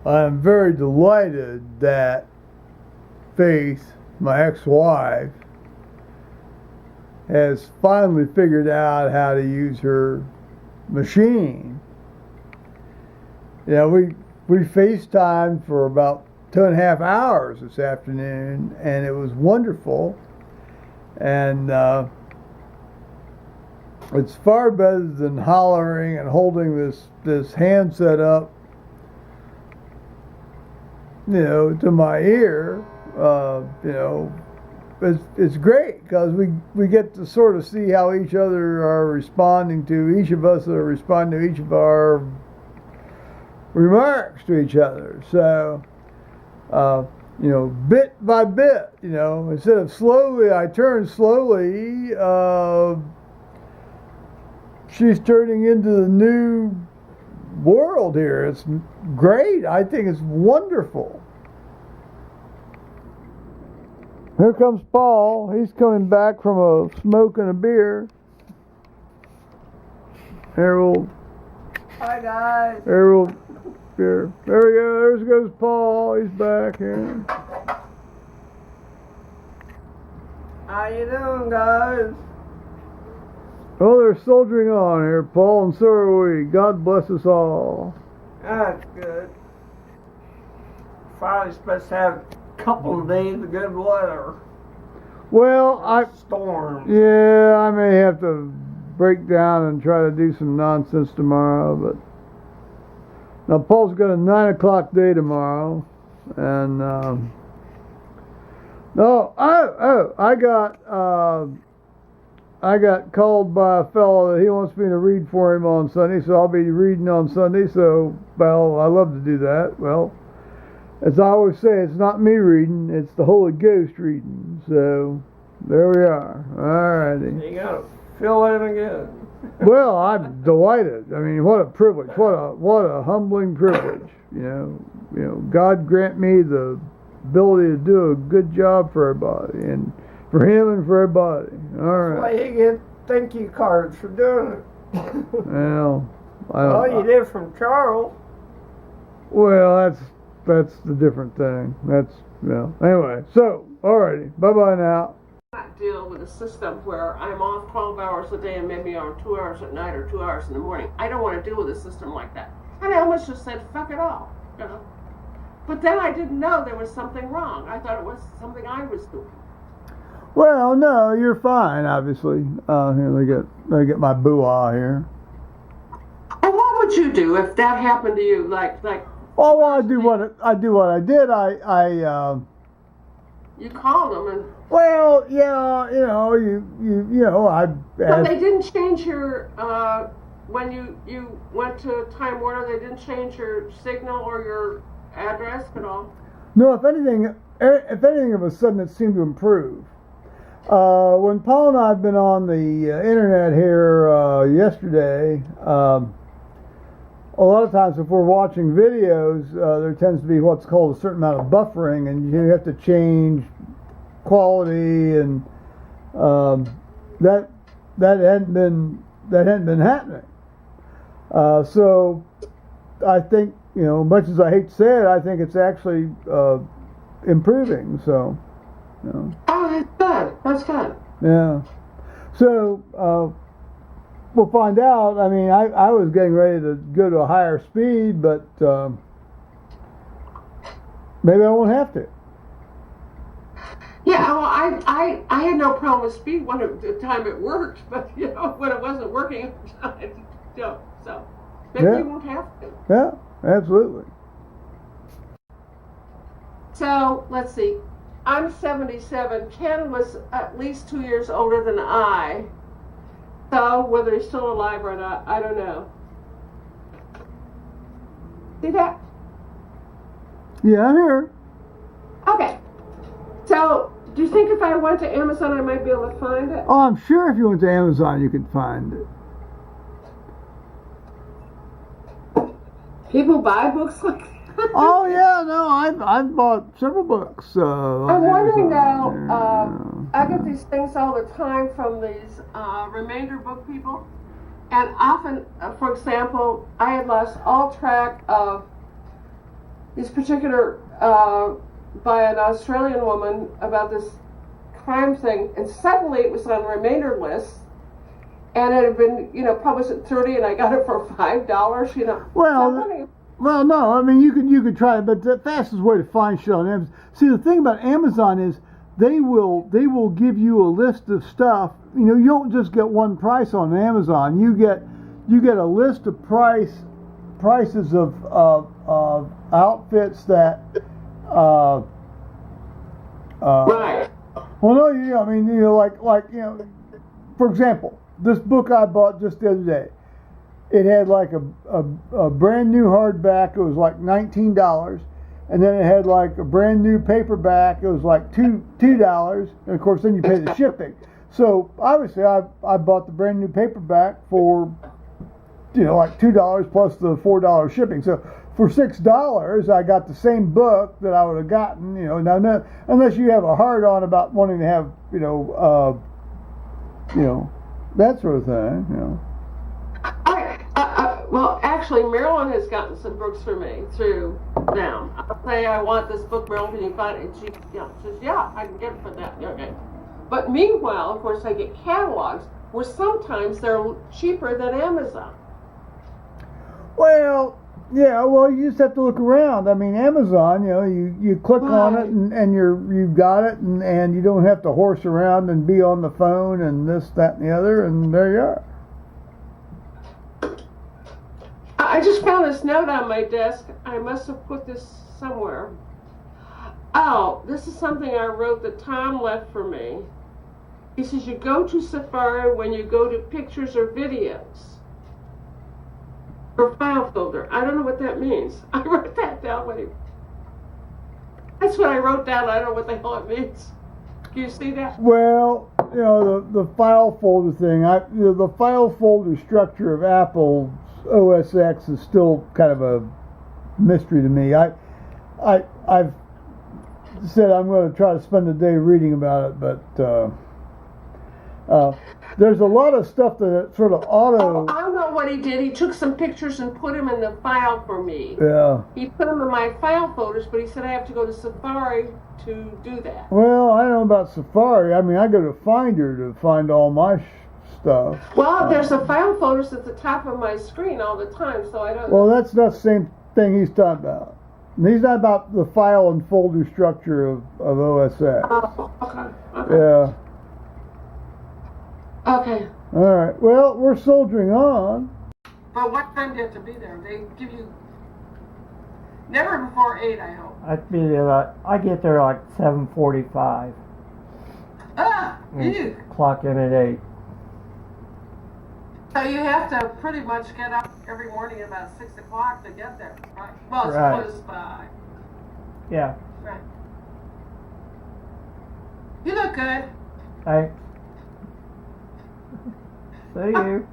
I'm very delighted that Faith, my ex-wife, has finally figured out how to use her machine. We FaceTimed for about 2.5 hours this afternoon, and it was wonderful. And it's far better than hollering and holding this handset up, to my ear. It's great because we get to sort of see how each other are responding to, each of us are responding to each of our remarks to each other. So, bit by bit, instead of slowly, I turn slowly, she's turning into the new world here. It's great. I think it's wonderful. Here comes Paul. He's coming back from a smoke and a beer. Hi guys. There we go. There goes Paul. He's back here. How you doing, guys? Well, they're soldiering on here, Paul, and so are we. God bless us all. That's good. Finally supposed to have a couple of days of good weather. Well, Storms. Yeah, I may have to break down and try to do some nonsense tomorrow, but now Paul's got a 9 o'clock day tomorrow, and I got called by a fellow that he wants me to read for him on Sunday, so I'll be reading on Sunday. So, well, I love to do that. Well, as I always say, it's not me reading, it's the Holy Ghost reading. So, there we are. All righty. You gotta fill in again. Well, I'm delighted. I mean, what a privilege. What a humbling privilege. God grant me the ability to do a good job for everybody, and for him and for everybody. All right. That's why you get thank you cards for doing it. Well, I don't. Oh, you did from Charles. Well, that's the different thing. Anyway, so alrighty. Bye bye now. I deal with a system where I'm off 12 hours a day and maybe on 2 hours at night or 2 hours in the morning. I don't want to deal with a system like that. And I almost just said, fuck it all, But then I didn't know there was something wrong. I thought it was something I was doing. Well, no, you're fine. Obviously, here let me get my boo-ah here. And what would you do if that happened to you? Oh, well, I do what I did. You called them and. Well, yeah, I. But they didn't change your when you went to Time Warner. They didn't change your signal or your address at all. No, if anything, of a sudden it seemed to improve. When Paul and I have been on the internet here yesterday, a lot of times if we're watching videos, there tends to be what's called a certain amount of buffering, and you have to change quality, and that hadn't been happening. So I think, much as I hate to say it, I think it's actually improving. So. Oh, that's good. That's good. Yeah. So we'll find out. I mean, I was getting ready to go to a higher speed, but maybe I won't have to. Yeah, well, I had no problem with speed when the time it worked, but when it wasn't working, so maybe you won't have to. Yeah, absolutely. So let's see. I'm 77. Ken was at least 2 years older than I. So whether he's still alive or not, I don't know. See that? Yeah, I'm here. Okay. So, do you think if I went to Amazon I might be able to find it? Oh, I'm sure if you went to Amazon you could find it. People buy books like that? Oh yeah, no, I've bought several books. I'm wondering now. I get these things all the time from these remainder book people, and often, for example, I had lost all track of this particular by an Australian woman about this crime thing, and suddenly it was on the remainder list, and it had been, published at $30, and I got it for $5. Well, no, I mean you could try it, but the fastest way to find shit on Amazon. See, the thing about Amazon is they will give you a list of stuff. You don't just get one price on Amazon. You get a list of prices of outfits that. Right. Well, no, I mean, for example, this book I bought just the other day. It had like a brand new hardback. It was like $19, and then it had like a brand new paperback. It was like $2, and of course then you pay the shipping. So obviously I bought the brand new paperback for like $2 plus the $4 shipping. So for $6 I got the same book that I would have gotten. Now unless you have a hard on about wanting to have that sort of thing. Well, actually, Marilyn has gotten some books for me through them. I'll say, I want this book, Marilyn, can you find it? And she says, yeah, I can get it for that. Okay. But meanwhile, of course, I get catalogs where sometimes they're cheaper than Amazon. Well, yeah, you just have to look around. I mean, Amazon, you click on it and you've got it, and you don't have to horse around and be on the phone and this, that, and the other, and there you are. I just found this note on my desk. I must have put this somewhere. Oh, this is something I wrote that Tom left for me. He says, you go to Safari when you go to pictures or videos. Or file folder. I don't know what that means. I wrote that down. That's what I wrote down. I don't know what the hell it means. Can you see that? Well, the file folder thing. The file folder structure of Apple OS X is still kind of a mystery to me. I've said I'm going to try to spend a day reading about it, but there's a lot of stuff that sort of auto. I know what he did. He took some pictures and put them in the file for me. Yeah. He put them in my file folders, but he said I have to go to Safari to do that. Well, I don't know about Safari. I mean, I go to Finder to find all my stuff. Well, there's a file folders at the top of my screen all the time, so I don't. Well, that's not the same thing he's talking about. He's not about the file and folder structure of OS X. Oh, okay. Yeah. Okay. All right. Well, we're soldiering on. But what time do you have to be there? They give you never before 8, I hope. I get there like 7:45. You. Clock in at 8. So you have to pretty much get up every morning at about 6 o'clock to get there, right? Well, it's Right. close by. Yeah. Right. You look good. Thanks. See you.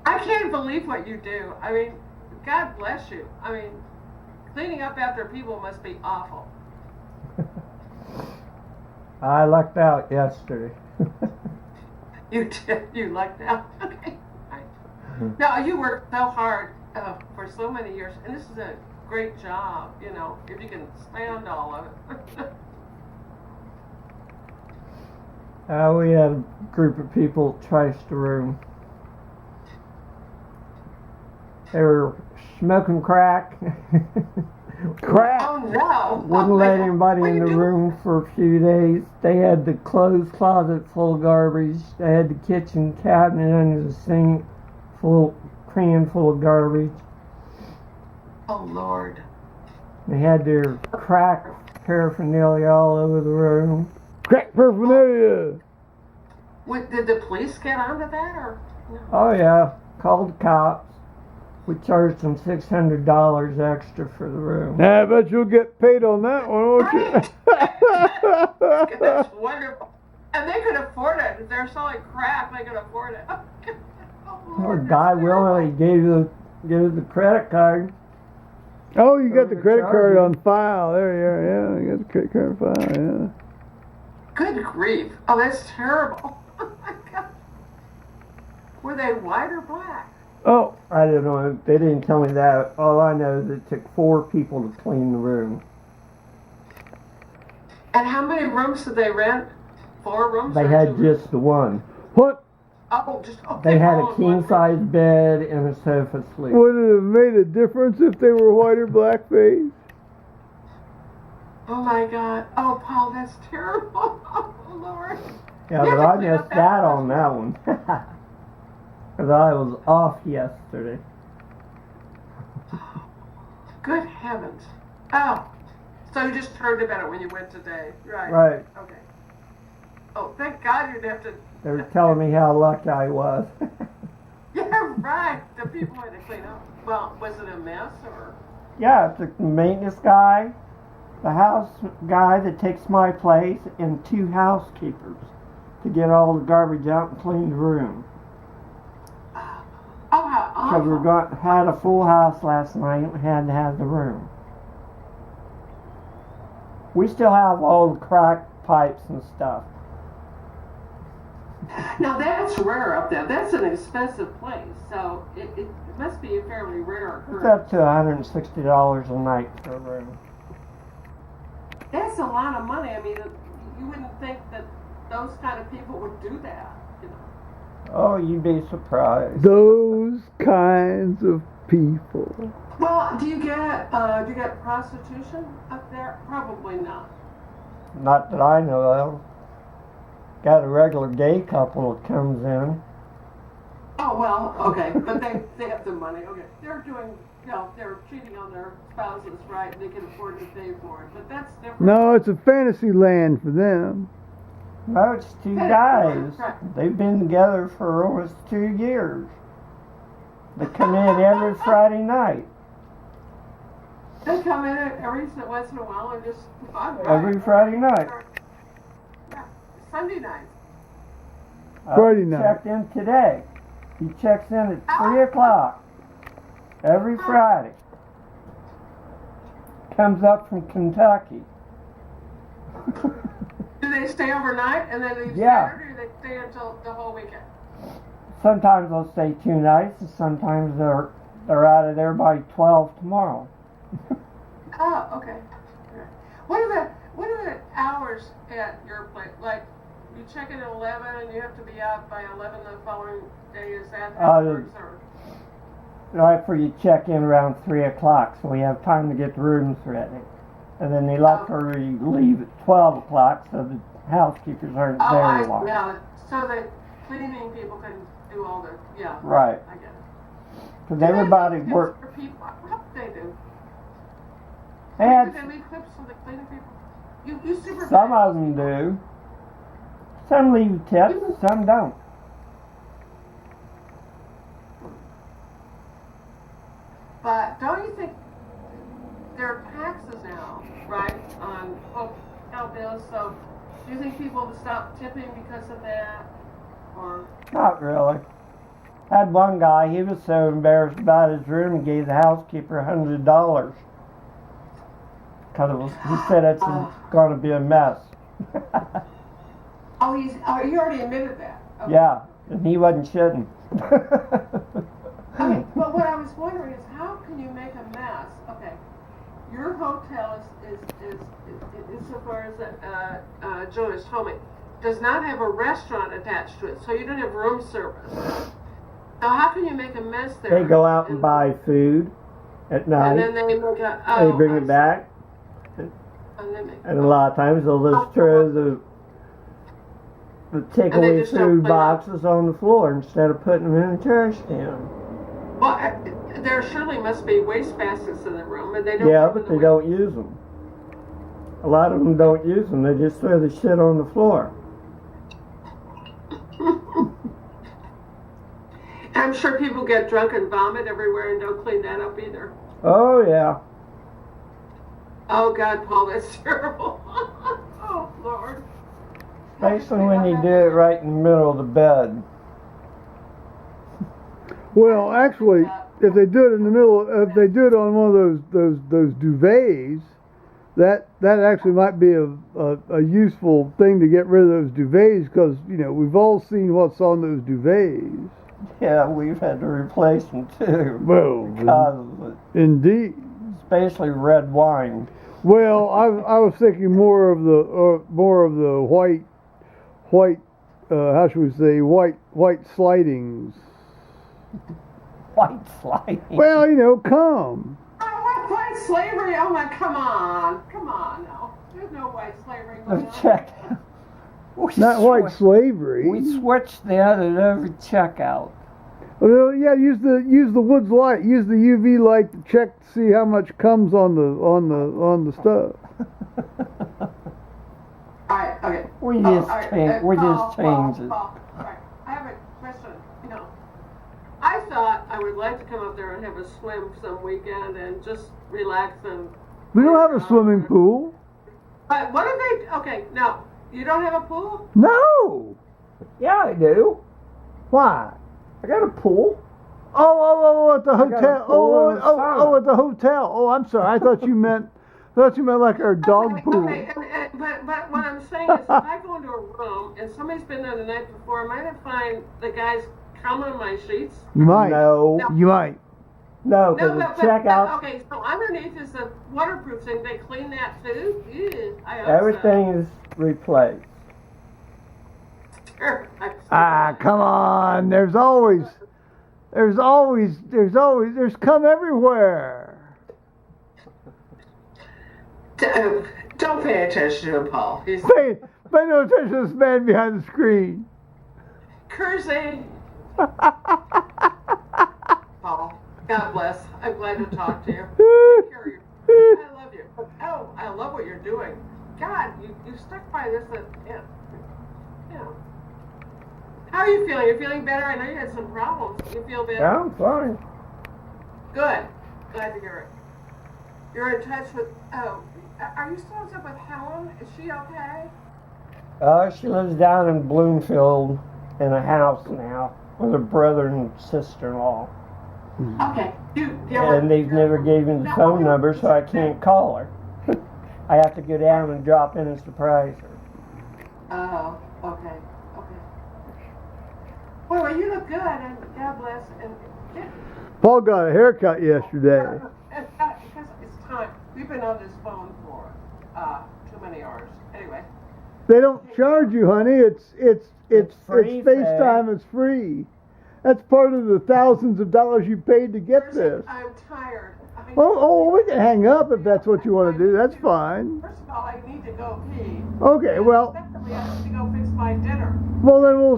I can't believe what you do. I mean, God bless you. I mean, cleaning up after people must be awful. I lucked out yesterday. You did. You lucked out. Okay. Right. No, you worked so hard for so many years, and this is a great job. If you can stand all of it. We had a group of people trash the room. They were smoking crack. Crack. Oh no! Wouldn't let anybody in the room for a few days. They had the clothes closet full of garbage. They had the kitchen cabinet under the sink can full of garbage. Oh Lord! They had their crack paraphernalia all over the room. Crack paraphernalia. Did the police get onto that, or? No? Oh yeah, called the cops. We charged them $600 extra for the room. I bet you'll get paid on that one, won't you? That's wonderful. And they could afford it. If they're selling crack, they could afford it. The guy willingly gave the credit card. Oh, you got the credit card on file. There you are. Yeah, you got the credit card on file. Yeah. Good grief. Oh, that's terrible. Oh my God. Were they white or black? Oh, I don't know. They didn't tell me that. All I know is it took 4 people to clean the room. And how many rooms did they rent? 4 rooms? They or had 2 just the one. what Oh, just They had all a in king one size bed and a sofa sleep. would it have made a difference if they were white or blackface? Oh my God! Oh, Paul, that's terrible. Oh, Lord. Yeah, You but have I to clean up missed that that much. on that one. Because I was off yesterday. Good heavens! Oh, so you just heard about it when you went today, right? Right. Okay. Oh, thank God you didn't have to. They were telling me how lucky I was. Yeah, right. The people had to clean up. Well, was it a mess or? Yeah, it's the maintenance guy, the house guy that takes my place, and 2 housekeepers to get all the garbage out and clean the room. Oh, how Because we awful! had a full house last night and we had to have the room. We still have all the cracked pipes and stuff. Now that's rare up there. That's an expensive place, so it must be a fairly rare It's occurrence. up to $160 a night for a room. That's a lot of money. I mean, you wouldn't think that those kind of people would do that. You know? Oh, you'd be surprised. Those kinds of people. Well, do you get prostitution up there? Probably not. Not that I know of. Got a regular gay couple that comes in. Oh well, okay, but they have the money. Okay, they're doing, they're cheating on their spouses, right? They can afford to pay for it, but that's different. No, it's a fantasy land for them. No, it's 2 guys. They've been together for almost 2 years. They come in every Friday night. They come in every once in a while and just Every Friday night. Yeah, Sunday night. Friday night. Checked in today. He checks in at 3 o'clock every Friday. Comes up from Kentucky. Do they stay overnight and then leave Yeah. Saturday, or do they stay until the whole weekend? Sometimes they'll stay 2 nights, and sometimes they're out of there by 12 tomorrow. Oh, okay. Right. What are the hours at your place? Like, you check in at 11 and you have to be out by 11 the following day. Is that how it works? Or? Right for you check in around 3 o'clock, so we have time to get the rooms ready. And then they let her leave at 12 o'clock, so the housekeepers aren't there long. Yeah, so the cleaning people can do all the, Right. I get it. Because everybody Do they leave works. tips for people? What do they do? They Do had they leave tips for the cleaning people? You supervise. some of them do. Some leave tips, some don't. But don't you think there are taxes now, right, on hotel bills? So do you think people will stop tipping because of that? Or Not really. Had one guy, he was so embarrassed about his room, he gave the housekeeper $100. Because he said it's going to be a mess. he already admitted that. Okay. Yeah, and he wasn't shitting. Okay, but what I was wondering is how can you make a mess? Okay, your hotel is insofar as Jonas told me, does not have a restaurant attached to it, so you don't have room service. So how can you make a mess there? They go out and buy food at night. And then they make They bring it back. And a lot of times they'll just throw the takeaway food boxes on the floor instead of putting them in the trash can. Well, there surely must be waste baskets in the room, and they don't. Yeah, but they don't use them. A lot of them don't use them. They just throw the shit on the floor. I'm sure people get drunk and vomit everywhere and don't clean that up either. Oh, yeah. Oh, God, Paul, that's terrible. Oh, Lord. Especially when you do it right in the middle of the bed. Well, actually, if they do it in the middle, if they do it on one of those duvets, that actually might be a useful thing to get rid of those duvets, because we've all seen what's on those duvets. Yeah, we've had to replace them too. Well, Because of it. indeed. Especially red wine. Well, I was thinking more of the white how should we say white slidings. White sliding. Well, come. Oh, white slavery? Oh my, come on now. There's no white slavery going on. Check. Not white slavery. We switched that at every checkout. Well, yeah, use the Woods light. Use the UV light to check to see how much comes on the stuff. Alright, okay. We just change it. Alright, I have a question. I thought I would like to come up there and have a swim some weekend and just relax and. We don't have a swimming pool. But what if they? Okay, no, you don't have a pool? No. Yeah, I do. Why? I got a pool. Oh, at the got a hotel. pool and a sauna. At the hotel. Oh, I'm sorry. I thought you meant like our dog pool. Okay, but what I'm saying is, if I go into a room and somebody's been there the night before, might I find the guys come on my sheets? You might. No. You might. No, No, because but the checkout, okay, so underneath is a waterproof thing. They clean that too? Ew, I hope everything is replaced. so. Sure, Ah, come on. There's cum everywhere. Don't pay attention to him, Paul. He's Pay no attention to this man behind the screen. cursing. Paul, God bless. I'm glad to talk to you. Take care of you. I love you. Oh, I love what you're doing. God, you stuck by this. Yeah. How are you feeling? You're feeling better? I know you had some problems. You feel better? Yeah, I'm fine. Good. Glad to hear it. You're in touch with. Oh, are you still in touch with Helen? Is she okay? She lives down in Bloomfield in a house now with her brother and sister-in-law. Okay. And they've never gave me the phone number, so I can't call her. I have to go down and drop in and surprise her. Oh, okay. Well, you look good, and God bless. And Paul got a haircut yesterday. because it's time. We've been on this phone for too many hours. Anyway. They don't charge you, honey. It's free, FaceTime. It's free. That's part of the thousands of dollars you paid to get this. I'm tired. Oh, we can hang up if that's what you want to do. That's fine. First of all, I need to go pee. Okay, well. Secondly, I need to go fix my dinner. Well, then we'll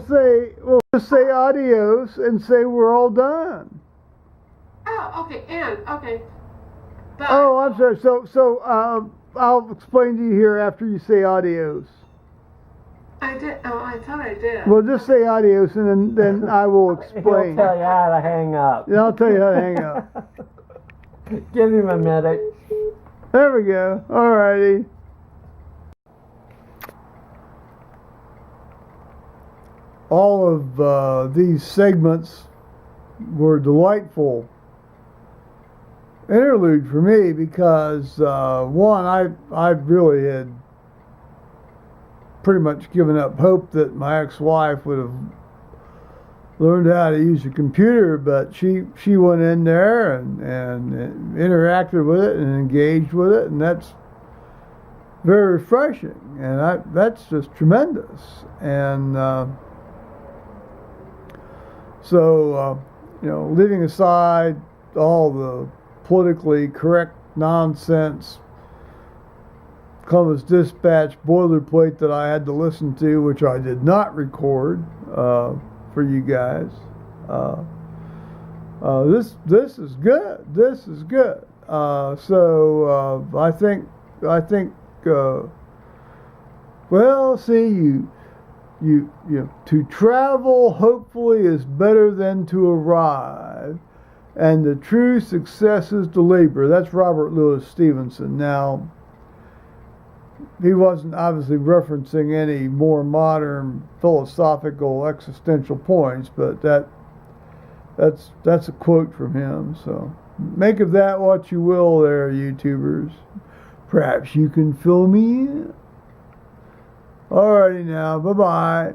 just say adios and say we're all done. Oh, okay, okay. Bye. Oh, I'm sorry. So I'll explain to you here after you say adios. I did. Oh, I thought I did. Well, just say adios and then I will explain. He'll tell you how to hang up. Yeah, I'll tell you how to hang up. Give him a minute. There we go. All righty. All of these segments were delightful interlude for me because one, I really had pretty much given up hope that my ex-wife would have learned how to use a computer, but she went in there and interacted with it and engaged with it, and that's very refreshing, and that's just tremendous. And so leaving aside all the politically correct nonsense, Columbus Dispatch boilerplate that I had to listen to, which I did not record for you guys. This is good. This is good. So I think. Well, see, you to travel hopefully is better than to arrive, and the true success is to labor. That's Robert Louis Stevenson. Now, he wasn't obviously referencing any more modern philosophical existential points, but that's a quote from him. So make of that what you will there, YouTubers. Perhaps you can fill me in. Alrighty now, bye-bye.